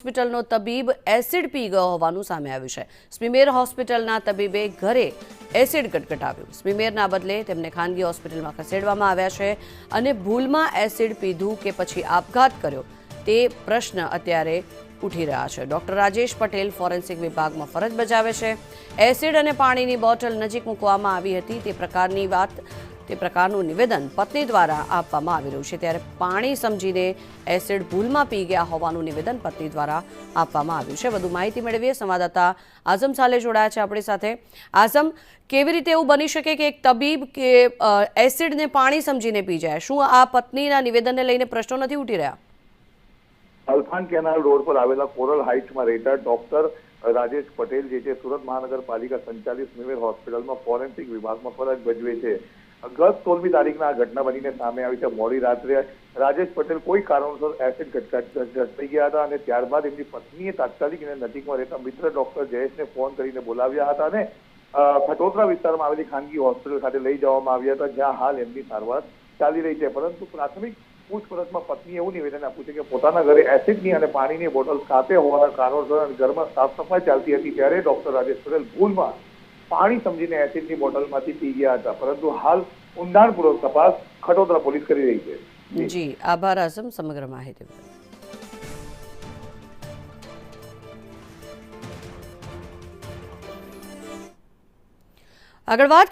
હોસ્પિટલનો તબીબ એસિડ પી ગયો હોવાનું સામે આવ્યું છે। સ્મીમેર હોસ્પિટલના તબીબે ઘરે એસિડ ગટગટાવ્યું। સ્મીમેરના બદલે તેમને ખાનગી હોસ્પિટલમાં ખસેડવામાં આવ્યા છે અને ભૂલમાં એસિડ પીધું કે પછી આપઘાત કર્યો તે પ્રશ્ન અત્યારે ઉઠી રહ્યા છે। ડોક્ટર રાજેશ પટેલ ફોરેન્સિક વિભાગમાં ફરજ બજાવે છે। એસિડ અને પાણીની બોટલ નજીક મૂકવામાં આવી હતી તે પ્રકારનું નિવેદન પત્ની દ્વારા આપવામાં આવી રહ્યું છે। ત્યારે પાણી સમજીને એસિડ ભૂલમાં પી ગયા હોવાનું નિવેદન પત્ની દ્વારા આપવામાં આવ્યું છે। વધુ માહિતી મેળવીએ સંવાદદાતા આઝમ સાલે જોડાયા છે આપણી સાથે। આઝમ, કેવી રીતે એવું બની શકે કે એક તબીબ કે એસિડને પાણી સમજીને પી જાય? શું આ પત્નીના નિવેદનને લઈને પ્રશ્નો નથી ઉઠી રહ્યા? અલફાન કેનાલ રોડ પર આવેલા કોરલ હાઇટ્સમાં રહેતા ડોક્ટર રાજેશ પટેલ જે છે સુરત મહાનગરપાલિકા સંચાલિત સ્મીમેર હોસ્પિટલમાં ફોરેન્સિક વિભાગમાં ફરજ ભજવે છે। ગત 16મી તારીખના આ ઘટના બનીને સામે આવી છે। મોડી રાત્રે રાજેશ પટેલ કોઈ કારણોસર એસિડ ગટગટાઈ ગયા હતા અને ત્યારબાદ એમની પત્નીએ તાત્કાલિક એને નજીકમાં રહેતા મિત્ર ડોક્ટર જયેશને ફોન કરીને બોલાવ્યા હતા અને ખટોદરા વિસ્તારમાં આવેલી ખાનગી હોસ્પિટલ ખાતે લઈ જવામાં આવ્યા હતા, જ્યાં હાલ એમની સારવાર ચાલી રહી છે। પરંતુ પ્રાથમિક પૂછપરછમાં પત્નીએ એવું નિવેદન આપ્યું છે કે પોતાના ઘરે એસિડની અને પાણીની બોટલ સાથે હોવાના કારણોસર અને ઘરમાં સાફ સફાઈ ચાલતી હતી ત્યારે ડોક્ટર રાજેશ પટેલ ભૂલમાં પાણી સમજીને એસિડની બોટલમાંથી પી ગયા હતા। પરંતુ હાલ ઊંડાણપૂર્વક તપાસ ખટોદરા પોલીસ કરી રહી છે। જી આભાર આઝમ સમગ્ર માહિતી। આગળ વાત